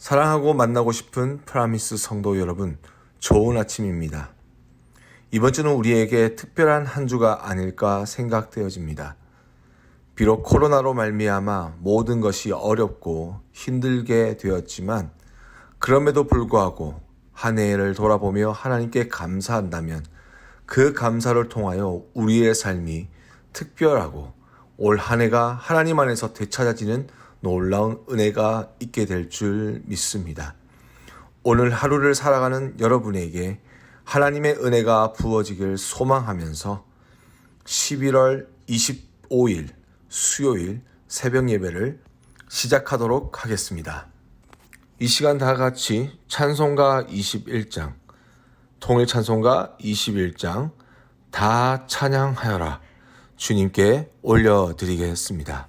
사랑하고 만나고 싶은 프라미스 성도 여러분, 좋은 아침입니다. 이번 주는 우리에게 특별한 한 주가 아닐까 생각되어집니다. 비록 코로나로 말미암아 모든 것이 어렵고 힘들게 되었지만 그럼에도 불구하고 한 해를 돌아보며 하나님께 감사한다면 그 감사를 통하여 우리의 삶이 특별하고 올 한 해가 하나님 안에서 되찾아지는 놀라운 은혜가 있게 될 줄 믿습니다. 오늘 하루를 살아가는 여러분에게 하나님의 은혜가 부어지길 소망하면서 11월 25일 수요일 새벽 예배를 시작하도록 하겠습니다. 이 시간 다 같이 찬송가 21장, 통일 찬송가 21장 다 찬양하여라 주님께 올려드리겠습니다.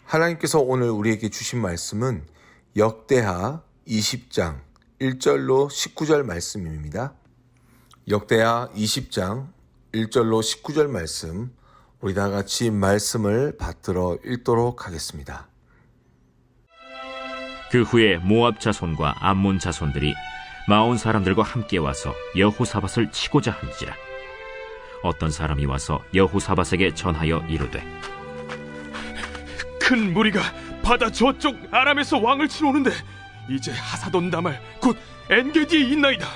하나님께서 오늘 우리에게 주신 말씀은 역대하 20장 1절로 19절 말씀입니다. 역대하 20장 1절로 19절 말씀, 우리 다 같이 말씀을 받들어 읽도록 하겠습니다. 그 후에 모압 자손과 암몬 자손들이 마온 사람들과 함께 와서 여호사밧을 치고자 한지라. 어떤 사람이 와서 여호사밧에게 전하여 이르되, 큰 무리가 바다 저쪽 아람에서 왕을 치러 오는데 이제 하사돈 다말 곧 엔게디에 있나이다.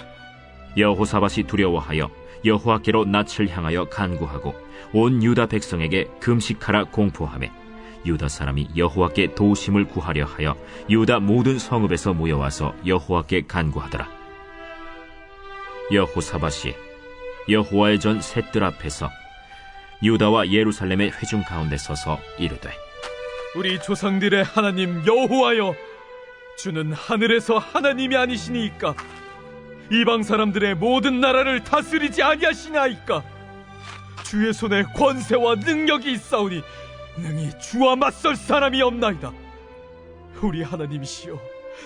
여호사밧이 두려워하여 여호와께로 낯을 향하여 간구하고 온 유다 백성에게 금식하라 공포하매 유다 사람이 여호와께 도우심을 구하려 하여 유다 모든 성읍에서 모여와서 여호와께 간구하더라. 여호사밧이 여호와의 전 셋들 앞에서 유다와 예루살렘의 회중 가운데 서서 이르되, 우리 조상들의 하나님 여호와여, 주는 하늘에서 하나님이 아니시니이까 이방 사람들의 모든 나라를 다스리지 아니하시나이까. 주의 손에 권세와 능력이 있사오니 능히 주와 맞설 사람이 없나이다. 우리 하나님이시여,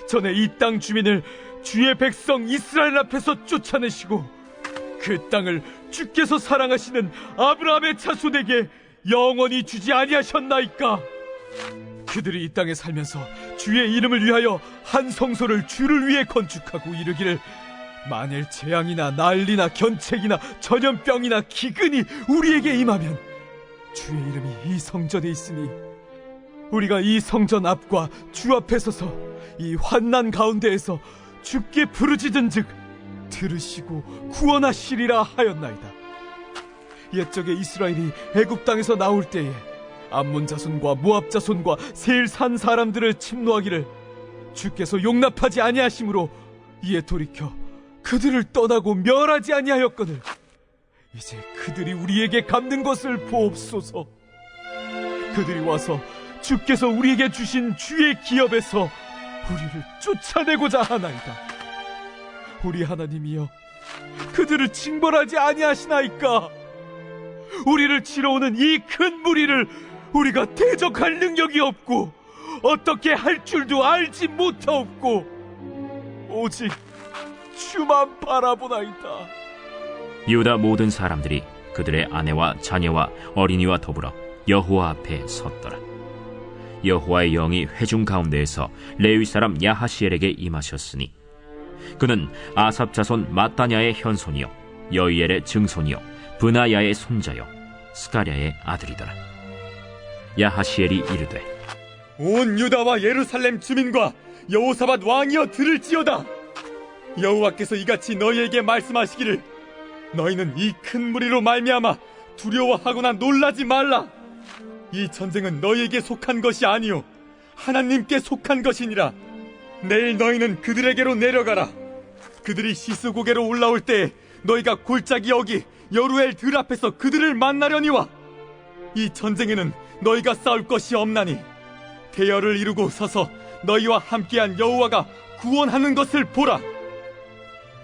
전에 이 땅 주민을 주의 백성 이스라엘 앞에서 쫓아내시고 그 땅을 주께서 사랑하시는 아브라함의 자손에게 영원히 주지 아니하셨나이까. 그들이 이 땅에 살면서 주의 이름을 위하여 한 성소를 주를 위해 건축하고 이르기를, 만일 재앙이나 난리나 견책이나 전염병이나 기근이 우리에게 임하면 주의 이름이 이 성전에 있으니 우리가 이 성전 앞과 주 앞에 서서 이 환난 가운데에서 주께 부르짖은즉 들으시고 구원하시리라 하였나이다. 옛적에 이스라엘이 애굽 땅에서 나올 때에 암몬 자손과 모압 자손과 세일 산 사람들을 침노하기를 주께서 용납하지 아니하심으로 이에 돌이켜 그들을 떠나고 멸하지 아니하였거늘 이제 그들이 우리에게 갚는 것을 보옵소서. 그들이 와서 주께서 우리에게 주신 주의 기업에서 우리를 쫓아내고자 하나이다. 우리 하나님이여, 그들을 징벌하지 아니하시나이까? 우리를 치러 오는 이 큰 무리를 우리가 대적할 능력이 없고 어떻게 할 줄도 알지 못하옵고 오직 주만 바라보나이다. 유다 모든 사람들이 그들의 아내와 자녀와 어린이와 더불어 여호와 앞에 섰더라. 여호와의 영이 회중 가운데에서 레위 사람 야하시엘에게 임하셨으니 그는 아삽 자손 마따냐의 현손이요 여이엘의 증손이요 브나야의 손자요 스가랴의 아들이더라. 야하시엘이 이르되 온 유다와 예루살렘 주민과 여호사밧 왕이여 들을지어다. 여호와께서 이같이 너희에게 말씀하시기를 너희는 이 큰 무리로 말미암아 두려워하거나 놀라지 말라. 이 전쟁은 너희에게 속한 것이 아니요 하나님께 속한 것이니라. 내일 너희는 그들에게로 내려가라. 그들이 시스고개로 올라올 때 너희가 골짜기 여기 여루엘 들 앞에서 그들을 만나려니와 이 전쟁에는 너희가 싸울 것이 없나니 대열을 이루고 서서 너희와 함께한 여호와가 구원하는 것을 보라.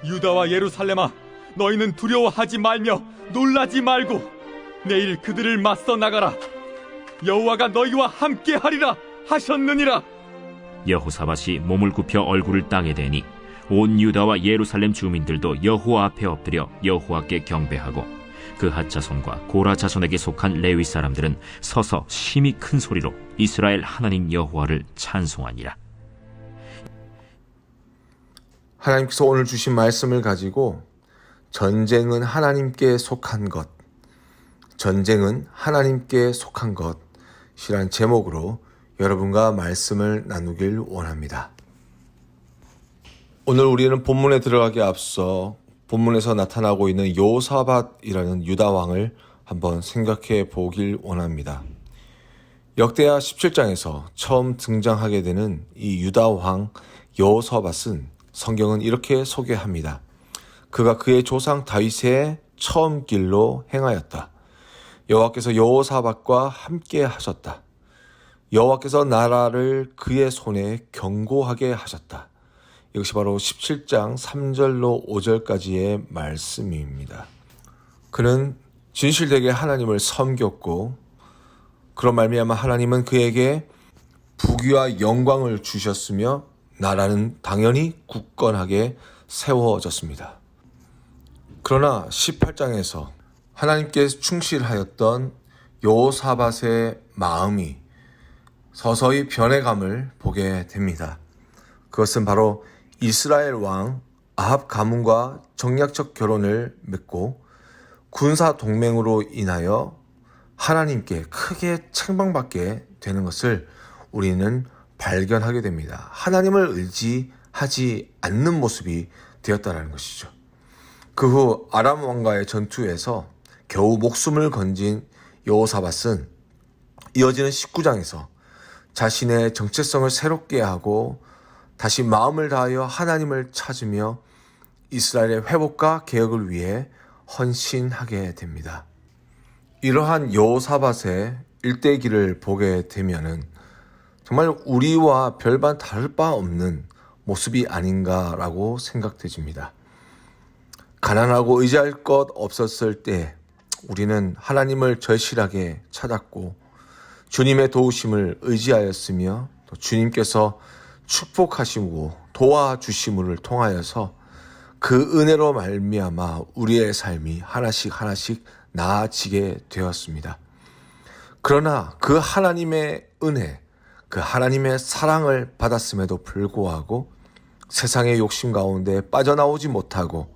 유다와 예루살렘아, 너희는 두려워하지 말며 놀라지 말고 내일 그들을 맞서 나가라. 여호와가 너희와 함께하리라 하셨느니라. 여호사밧이 몸을 굽혀 얼굴을 땅에 대니 온 유다와 예루살렘 주민들도 여호와 앞에 엎드려 여호와께 경배하고 그핫 자손과 고라 자손에게 속한 레위 사람들은 서서 심히 큰 소리로 이스라엘 하나님 여호와를 찬송하니라. 하나님께서 오늘 주신 말씀을 가지고 전쟁은 하나님께 속한 것, 전쟁은 하나님께 속한 것이란 제목으로 여러분과 말씀을 나누길 원합니다. 오늘 우리는 본문에 들어가기 앞서 본문에서 나타나고 있는 여호사밧이라는 유다 왕을 한번 생각해 보길 원합니다. 역대하 17장에서 처음 등장하게 되는 이 유다 왕 여호사밧은 성경은 이렇게 소개합니다. 그가 그의 조상 다윗의 처음 길로 행하였다. 여호와께서 여호사밧과 함께 하셨다. 여호와께서 나라를 그의 손에 견고하게 하셨다. 이것이 바로 17장 3절로 5절까지의 말씀입니다. 그는 진실되게 하나님을 섬겼고 그런 말미암아 하나님은 그에게 부귀와 영광을 주셨으며 나라는 당연히 굳건하게 세워졌습니다. 그러나 18장에서 하나님께 충실하였던 여호사밧의 마음이 서서히 변해감을 보게 됩니다. 그것은 바로 이스라엘 왕 아합 가문과 정략적 결혼을 맺고 군사 동맹으로 인하여 하나님께 크게 책망받게 되는 것을 우리는 발견하게 됩니다. 하나님을 의지하지 않는 모습이 되었다는 것이죠. 그 후 아람 왕과의 전투에서 겨우 목숨을 건진 여호사밧은 이어지는 19장에서 자신의 정체성을 새롭게 하고 다시 마음을 다하여 하나님을 찾으며 이스라엘의 회복과 개혁을 위해 헌신하게 됩니다. 이러한 여호사밧의 일대기를 보게 되면은 정말 우리와 별반 다를 바 없는 모습이 아닌가라고 생각되집니다. 가난하고 의지할 것 없었을 때 우리는 하나님을 절실하게 찾았고 주님의 도우심을 의지하였으며 또 주님께서 축복하시고 도와주심을 통하여서 그 은혜로 말미암아 우리의 삶이 하나씩 나아지게 되었습니다. 그러나 그 하나님의 은혜, 그 하나님의 사랑을 받았음에도 불구하고 세상의 욕심 가운데 빠져나오지 못하고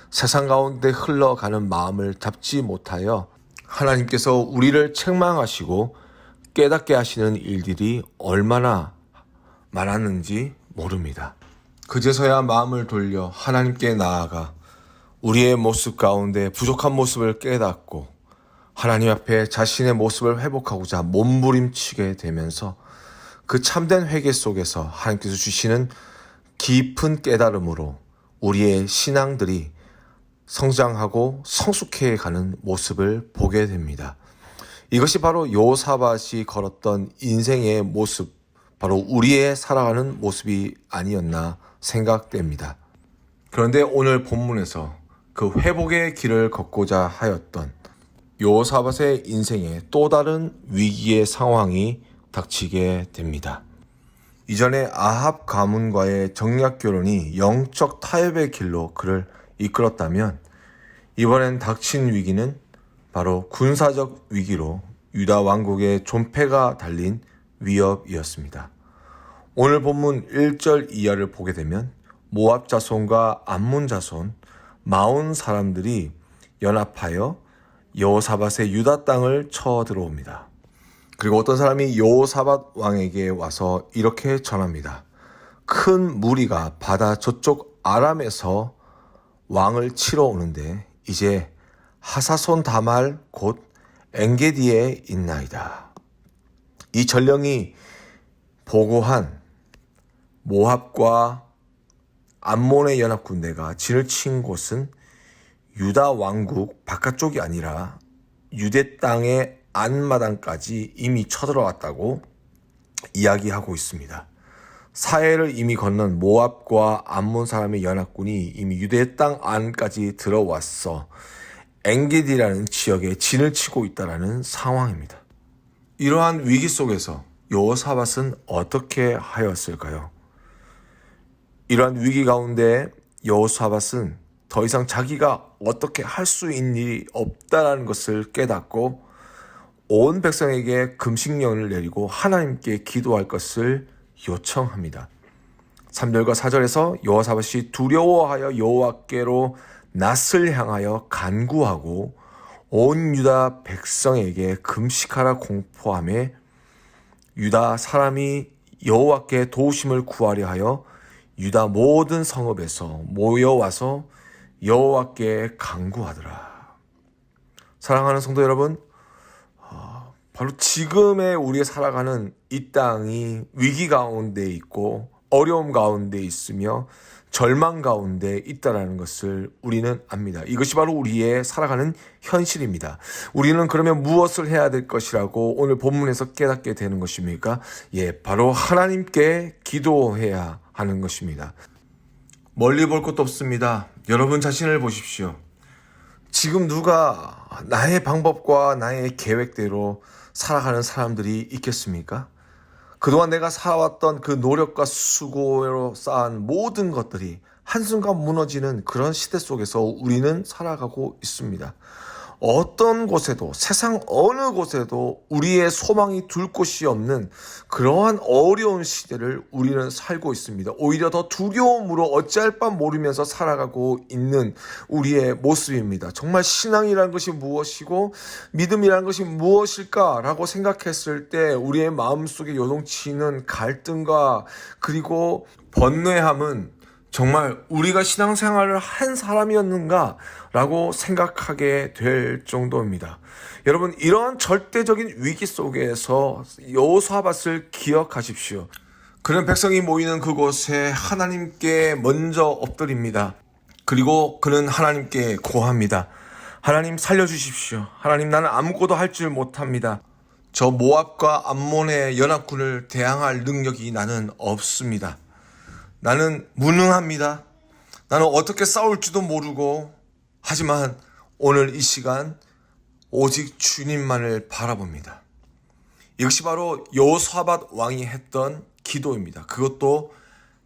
세상 가운데 흘러가는 마음을 잡지 못하여 하나님께서 우리를 책망하시고 깨닫게 하시는 일들이 얼마나 많았는지 모릅니다. 그제서야 마음을 돌려 하나님께 나아가 우리의 모습 가운데 부족한 모습을 깨닫고 하나님 앞에 자신의 모습을 회복하고자 몸부림치게 되면서 그 참된 회개 속에서 하나님께서 주시는 깊은 깨달음으로 우리의 신앙들이 성장하고 성숙해 가는 모습을 보게 됩니다. 이것이 바로 여호사밧이 걸었던 인생의 모습, 바로 우리의 살아가는 모습이 아니었나 생각됩니다. 그런데 오늘 본문에서 그 회복의 길을 걷고자 하였던 여호사밧의 인생에 또 다른 위기의 상황이 닥치게 됩니다. 이전에 아합 가문과의 정략 결혼이 영적 타협의 길로 그를 이끌었다면 이번엔 닥친 위기는 바로 군사적 위기로 유다 왕국의 존폐가 달린 위협이었습니다. 오늘 본문 1절 이하를 보게 되면 모압 자손과 암몬 자손 40사람들이 연합하여 여호사밧의 유다 땅을 쳐들어옵니다. 그리고 어떤 사람이 여호사밧 왕에게 와서 이렇게 전합니다. 큰 무리가 바다 저쪽 아람에서 왕을 치러 오는데 이제 하사손 다말 곧 엔게디에 있나이다. 이 전령이 보고한 모압과 암몬의 연합군대가 진을 친 곳은 유다 왕국 바깥쪽이 아니라 유대 땅의 안마당까지 이미 쳐들어왔다고 이야기하고 있습니다. 사해를 이미 건넌 모압과 암몬 사람의 연합군이 이미 유대 땅 안까지 들어왔어 엔게디라는 지역에 진을 치고 있다는 상황입니다. 이러한 위기 속에서 여호사밧은 어떻게 하였을까요? 이러한 위기 가운데 여호사밧은 더 이상 자기가 어떻게 할 수 있는 일이 없다는 것을 깨닫고 온 백성에게 금식령을 내리고 하나님께 기도할 것을 요청합니다. 3절과 4절에서 여호사밧이 두려워하여 여호와께로 낯을 향하여 간구하고 온 유다 백성에게 금식하라 공포하며 유다 사람이 여호와께 도우심을 구하려 하여 유다 모든 성읍에서 모여와서 여호와께 간구하더라. 사랑하는 성도 여러분, 바로 지금의 우리가 살아가는 이 땅이 위기 가운데 있고 어려움 가운데 있으며 절망 가운데 있다라는 것을 우리는 압니다. 이것이 바로 우리의 살아가는 현실입니다. 우리는 그러면 무엇을 해야 될 것이라고 오늘 본문에서 깨닫게 되는 것입니까? 바로 하나님께 기도해야 하는 것입니다. 멀리 볼 것도 없습니다. 여러분 자신을 보십시오. 지금 누가 나의 방법과 나의 계획대로 살아가는 사람들이 있겠습니까? 그동안 내가 살아왔던 그 노력과 수고로 쌓은 모든 것들이 한순간 무너지는 그런 시대 속에서 우리는 살아가고 있습니다. 어떤 곳에도, 세상 어느 곳에도 우리의 소망이 둘 곳이 없는 그러한 어려운 시대를 우리는 살고 있습니다. 오히려 더 두려움으로 어찌할 바 모르면서 살아가고 있는 우리의 모습입니다. 정말 신앙이라는 것이 무엇이고 믿음이라는 것이 무엇일까라고 생각했을 때 우리의 마음속에 요동치는 갈등과 그리고 번뇌함은 정말 우리가 신앙생활을 한 사람이었는가 라고 생각하게 될 정도입니다. 여러분, 이러한 절대적인 위기 속에서 여호사밧을 기억하십시오. 그는 백성이 모이는 그곳에 하나님께 먼저 엎드립니다. 그리고 그는 하나님께 고합니다. 하나님 살려주십시오. 하나님, 나는 아무것도 할 줄 못합니다. 저 모압과 암몬의 연합군을 대항할 능력이 나는 없습니다. 나는 무능합니다. 나는 어떻게 싸울지도 모르고, 하지만 오늘 이 시간 오직 주님만을 바라봅니다. 이것이 바로 여호사밧 왕이 했던 기도입니다. 그것도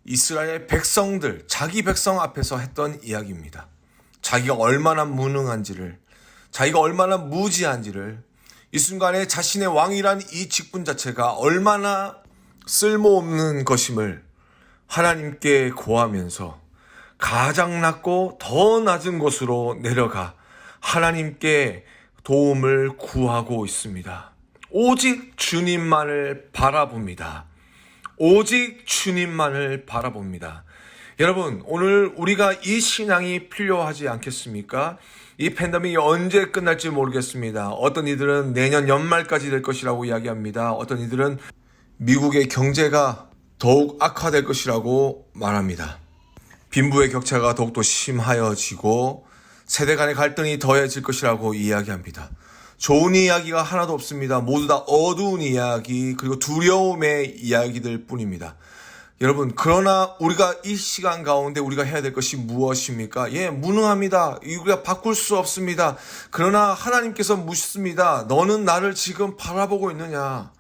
이스라엘 백성들, 자기 백성 앞에서 했던 이야기입니다. 자기가 얼마나 무능한지를, 자기가 얼마나 무지한지를, 이 순간에 자신의 왕이란 이 직분 자체가 얼마나 쓸모없는 것임을 하나님께 구하면서 가장 낮고 더 낮은 곳으로 내려가 하나님께 도움을 구하고 있습니다. 오직 주님만을 바라봅니다. 오직 주님만을 바라봅니다. 여러분, 오늘 우리가 이 신앙이 필요하지 않겠습니까? 이 팬데믹이 언제 끝날지 모르겠습니다. 어떤 이들은 내년 연말까지 될 것이라고 이야기합니다. 어떤 이들은 미국의 경제가 더욱 악화될 것이라고 말합니다. 빈부의 격차가 더욱더 심하여지고 세대 간의 갈등이 더해질 것이라고 이야기합니다. 좋은 이야기가 하나도 없습니다. 모두 다 어두운 이야기, 그리고 두려움의 이야기들 뿐입니다. 여러분, 그러나 우리가 이 시간 가운데 우리가 해야 될 것이 무엇입니까? 무능합니다. 우리가 바꿀 수 없습니다. 그러나 하나님께서 묻습니다. 너는 나를 지금 바라보고 있느냐?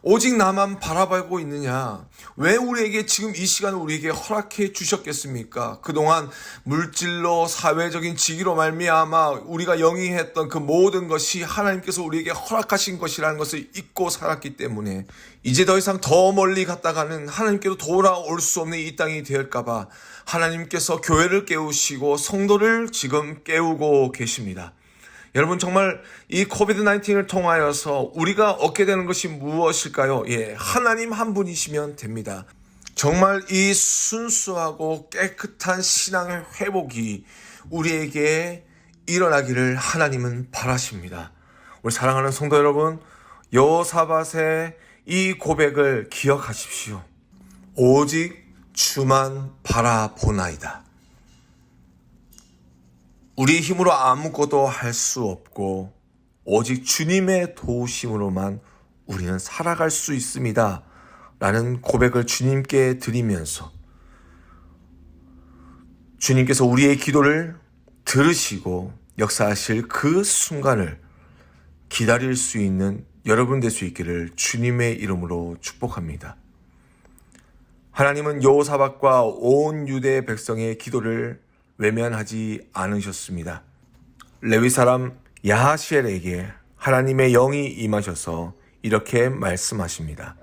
오직 나만 바라보고 있느냐? 왜 우리에게 지금 이 시간을 우리에게 허락해 주셨겠습니까? 그동안 물질로 사회적인 직위로 말미암아 우리가 영위했던 그 모든 것이 하나님께서 우리에게 허락하신 것이라는 것을 잊고 살았기 때문에 이제 더 이상 더 멀리 갔다가는 하나님께로 돌아올 수 없는 이 땅이 되었을까봐 하나님께서 교회를 깨우시고 성도를 지금 깨우고 계십니다. 여러분, 정말 이 코비드-19을 통하여서 우리가 얻게 되는 것이 무엇일까요? 하나님 한 분이시면 됩니다. 정말 이 순수하고 깨끗한 신앙의 회복이 우리에게 일어나기를 하나님은 바라십니다. 우리 사랑하는 성도 여러분, 여호사밧의 이 고백을 기억하십시오. 오직 주만 바라보나이다. 우리 힘으로 아무것도 할 수 없고 오직 주님의 도우심으로만 우리는 살아갈 수 있습니다. 라는 고백을 주님께 드리면서 주님께서 우리의 기도를 들으시고 역사하실 그 순간을 기다릴 수 있는 여러분 될 수 있기를 주님의 이름으로 축복합니다. 하나님은 여호사밧과 온 유대 백성의 기도를 외면하지 않으셨습니다. 레위 사람 야하시엘에게 하나님의 영이 임하셔서 이렇게 말씀하십니다.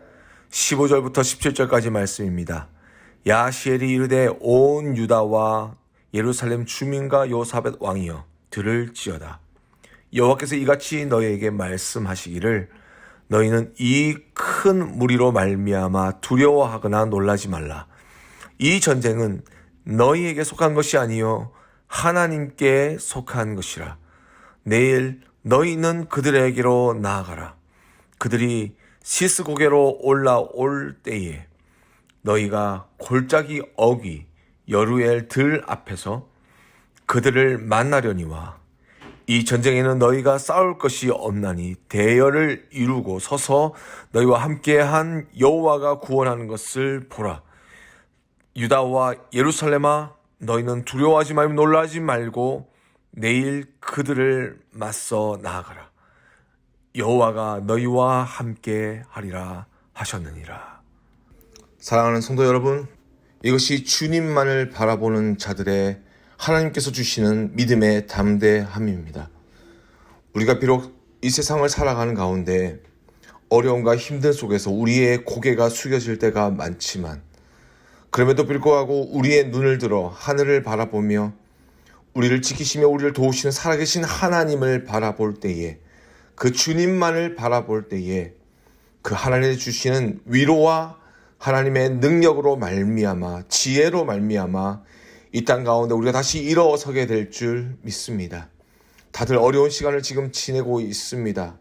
15절부터 17절까지 말씀입니다. 야하시엘이 이르되 온 유다와 예루살렘 주민과 여호사밧 왕이여 들을지어다. 여호와께서 이같이 너희에게 말씀하시기를 너희는 이 큰 무리로 말미암아 두려워하거나 놀라지 말라. 이 전쟁은 너희에게 속한 것이 아니요 하나님께 속한 것이라. 내일 너희는 그들에게로 나아가라. 그들이 시스고개로 올라올 때에 너희가 골짜기 어귀 여루엘 들 앞에서 그들을 만나려니와 이 전쟁에는 너희가 싸울 것이 없나니 대열을 이루고 서서 너희와 함께한 여호와가 구원하는 것을 보라. 유다와 예루살렘아, 너희는 두려워하지 말고 놀라지 말고 내일 그들을 맞서 나아가라. 여호와가 너희와 함께 하리라 하셨느니라. 사랑하는 성도 여러분, 이것이 주님만을 바라보는 자들의 하나님께서 주시는 믿음의 담대함입니다. 우리가 비록 이 세상을 살아가는 가운데 어려움과 힘든 속에서 우리의 고개가 숙여질 때가 많지만 그럼에도 불구하고 우리의 눈을 들어 하늘을 바라보며 우리를 지키시며 우리를 도우시는 살아계신 하나님을 바라볼 때에 그 주님만을 바라볼 때에 그 하나님이 주시는 위로와 하나님의 능력으로 말미암아 지혜로 말미암아 이 땅 가운데 우리가 다시 일어서게 될 줄 믿습니다. 다들 어려운 시간을 지금 지내고 있습니다.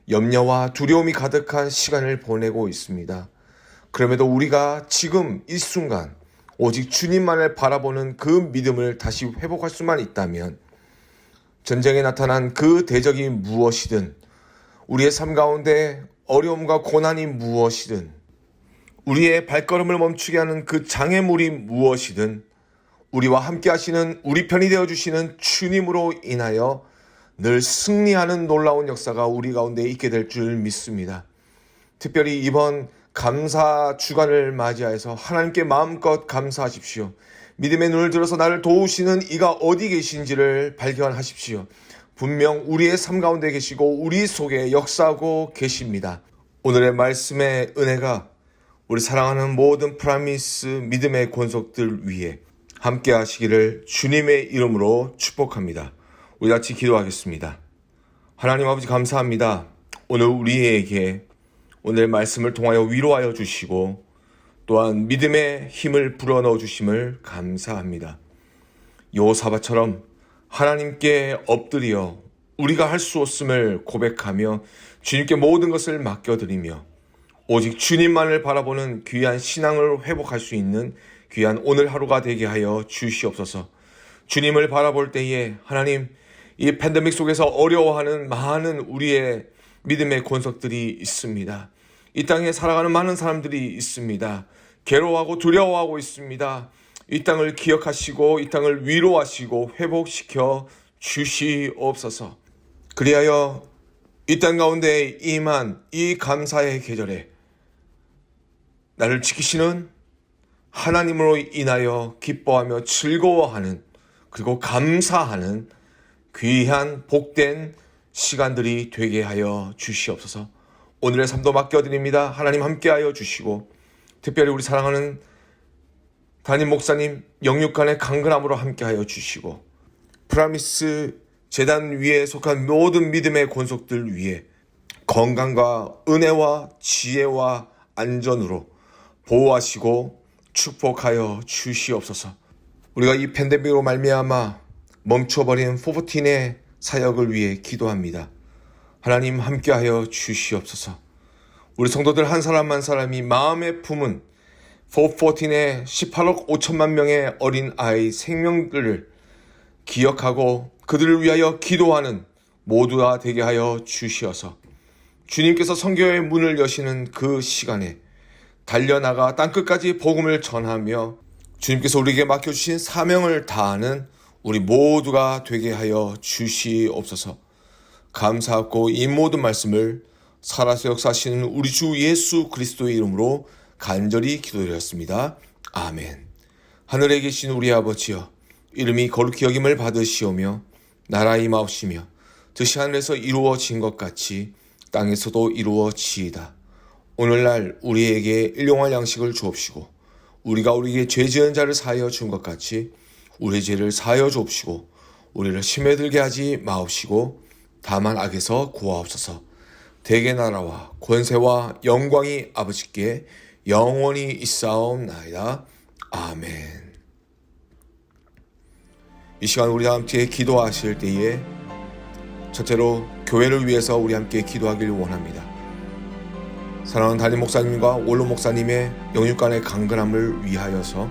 염려와 두려움이 가득한 시간을 보내고 있습니다. 그럼에도 우리가 지금 이 순간 오직 주님만을 바라보는 그 믿음을 다시 회복할 수만 있다면 전쟁에 나타난 그 대적이 무엇이든 우리의 삶 가운데 어려움과 고난이 무엇이든 우리의 발걸음을 멈추게 하는 그 장애물이 무엇이든 우리와 함께 하시는 우리 편이 되어주시는 주님으로 인하여 늘 승리하는 놀라운 역사가 우리 가운데 있게 될 줄 믿습니다. 특별히 이번 감사 주간을 맞이하여서 하나님께 마음껏 감사하십시오. 믿음의 눈을 들어서 나를 도우시는 이가 어디 계신지를 발견하십시오. 분명 우리의 삶 가운데 계시고 우리 속에 역사하고 계십니다. 오늘의 말씀의 은혜가 우리 사랑하는 모든 프라미스 믿음의 권속들 위해 함께 하시기를 주님의 이름으로 축복합니다. 우리 같이 기도하겠습니다. 하나님 아버지 감사합니다. 오늘 우리에게 오늘 말씀을 통하여 위로하여 주시고 또한 믿음의 힘을 불어넣어 주심을 감사합니다. 여호사밧처럼 하나님께 엎드려 우리가 할 수 없음을 고백하며 주님께 모든 것을 맡겨드리며 오직 주님만을 바라보는 귀한 신앙을 회복할 수 있는 귀한 오늘 하루가 되게 하여 주시옵소서. 주님을 바라볼 때에 하나님 이 팬데믹 속에서 어려워하는 많은 우리의 믿음의 권속들이 있습니다. 이 땅에 살아가는 많은 사람들이 있습니다. 괴로워하고 두려워하고 있습니다. 이 땅을 기억하시고 이 땅을 위로하시고 회복시켜 주시옵소서. 그리하여 이 땅 가운데 임한 이 감사의 계절에 나를 지키시는 하나님으로 인하여 기뻐하며 즐거워하는 그리고 감사하는 귀한 복된 시간들이 되게 하여 주시옵소서. 오늘의 삶도 맡겨드립니다. 하나님 함께하여 주시고 특별히 우리 사랑하는 담임 목사님 영육간의 강건함으로 함께하여 주시고 프라미스 재단 위에 속한 모든 믿음의 권속들 위에 건강과 은혜와 지혜와 안전으로 보호하시고 축복하여 주시옵소서. 우리가 이 팬데믹으로 말미암아 멈춰버린 414의 사역을 위해 기도합니다. 하나님 함께하여 주시옵소서. 우리 성도들 한 사람 한 사람이 마음에 품은 414의 18억 5천만 명의 어린 아이 생명들을 기억하고 그들을 위하여 기도하는 모두가 되게 하여 주시어서 주님께서 선교의 문을 여시는 그 시간에 달려나가 땅끝까지 복음을 전하며 주님께서 우리에게 맡겨주신 사명을 다하는 우리 모두가 되게 하여 주시옵소서. 감사하고 이 모든 말씀을 살아서 역사하시는 우리 주 예수 그리스도의 이름으로 간절히 기도드렸습니다. 아멘. 하늘에 계신 우리 아버지여, 이름이 거룩히 여김을 받으시오며 나라 임하옵시며 뜻이 하늘에서 이루어진 것 같이 땅에서도 이루어지이다. 오늘날 우리에게 일용할 양식을 주옵시고 우리가 우리에게 죄 지은 자를 사하여 준 것 같이 우리의 죄를 사하여 주옵시고 우리를 심에 들게 하지 마옵시고 다만 악에서 구하옵소서. 대개 나라와 권세와 영광이 아버지께 영원히 있사옵나이다. 아멘. 이 시간 우리 함께 기도하실 때에 첫째로 교회를 위해서 우리 함께 기도하길 원합니다. 사랑하는 담임 목사님과 원로 목사님의 영육간의 강건함을 위하여서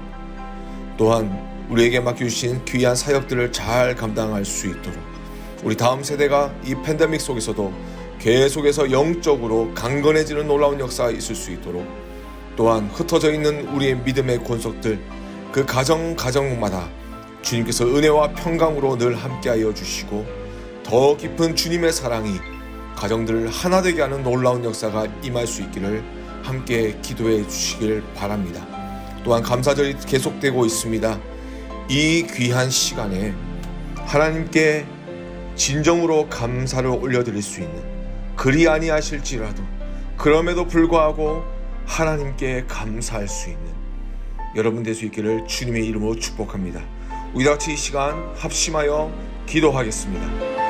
또한 우리에게 맡겨주신 귀한 사역들을 잘 감당할 수 있도록 우리 다음 세대가 이 팬데믹 속에서도 계속해서 영적으로 강건해지는 놀라운 역사가 있을 수 있도록 또한 흩어져 있는 우리의 믿음의 권속들 그 가정마다 주님께서 은혜와 평강으로 늘 함께하여 주시고 더 깊은 주님의 사랑이 가정들을 하나 되게 하는 놀라운 역사가 임할 수 있기를 함께 기도해 주시길 바랍니다. 또한 감사절이 계속되고 있습니다. 이 귀한 시간에 하나님께 진정으로 감사를 올려드릴 수 있는 그리 아니하실지라도 그럼에도 불구하고 하나님께 감사할 수 있는 여러분 될 수 있기를 주님의 이름으로 축복합니다. 우리 같이 이 시간 합심하여 기도하겠습니다.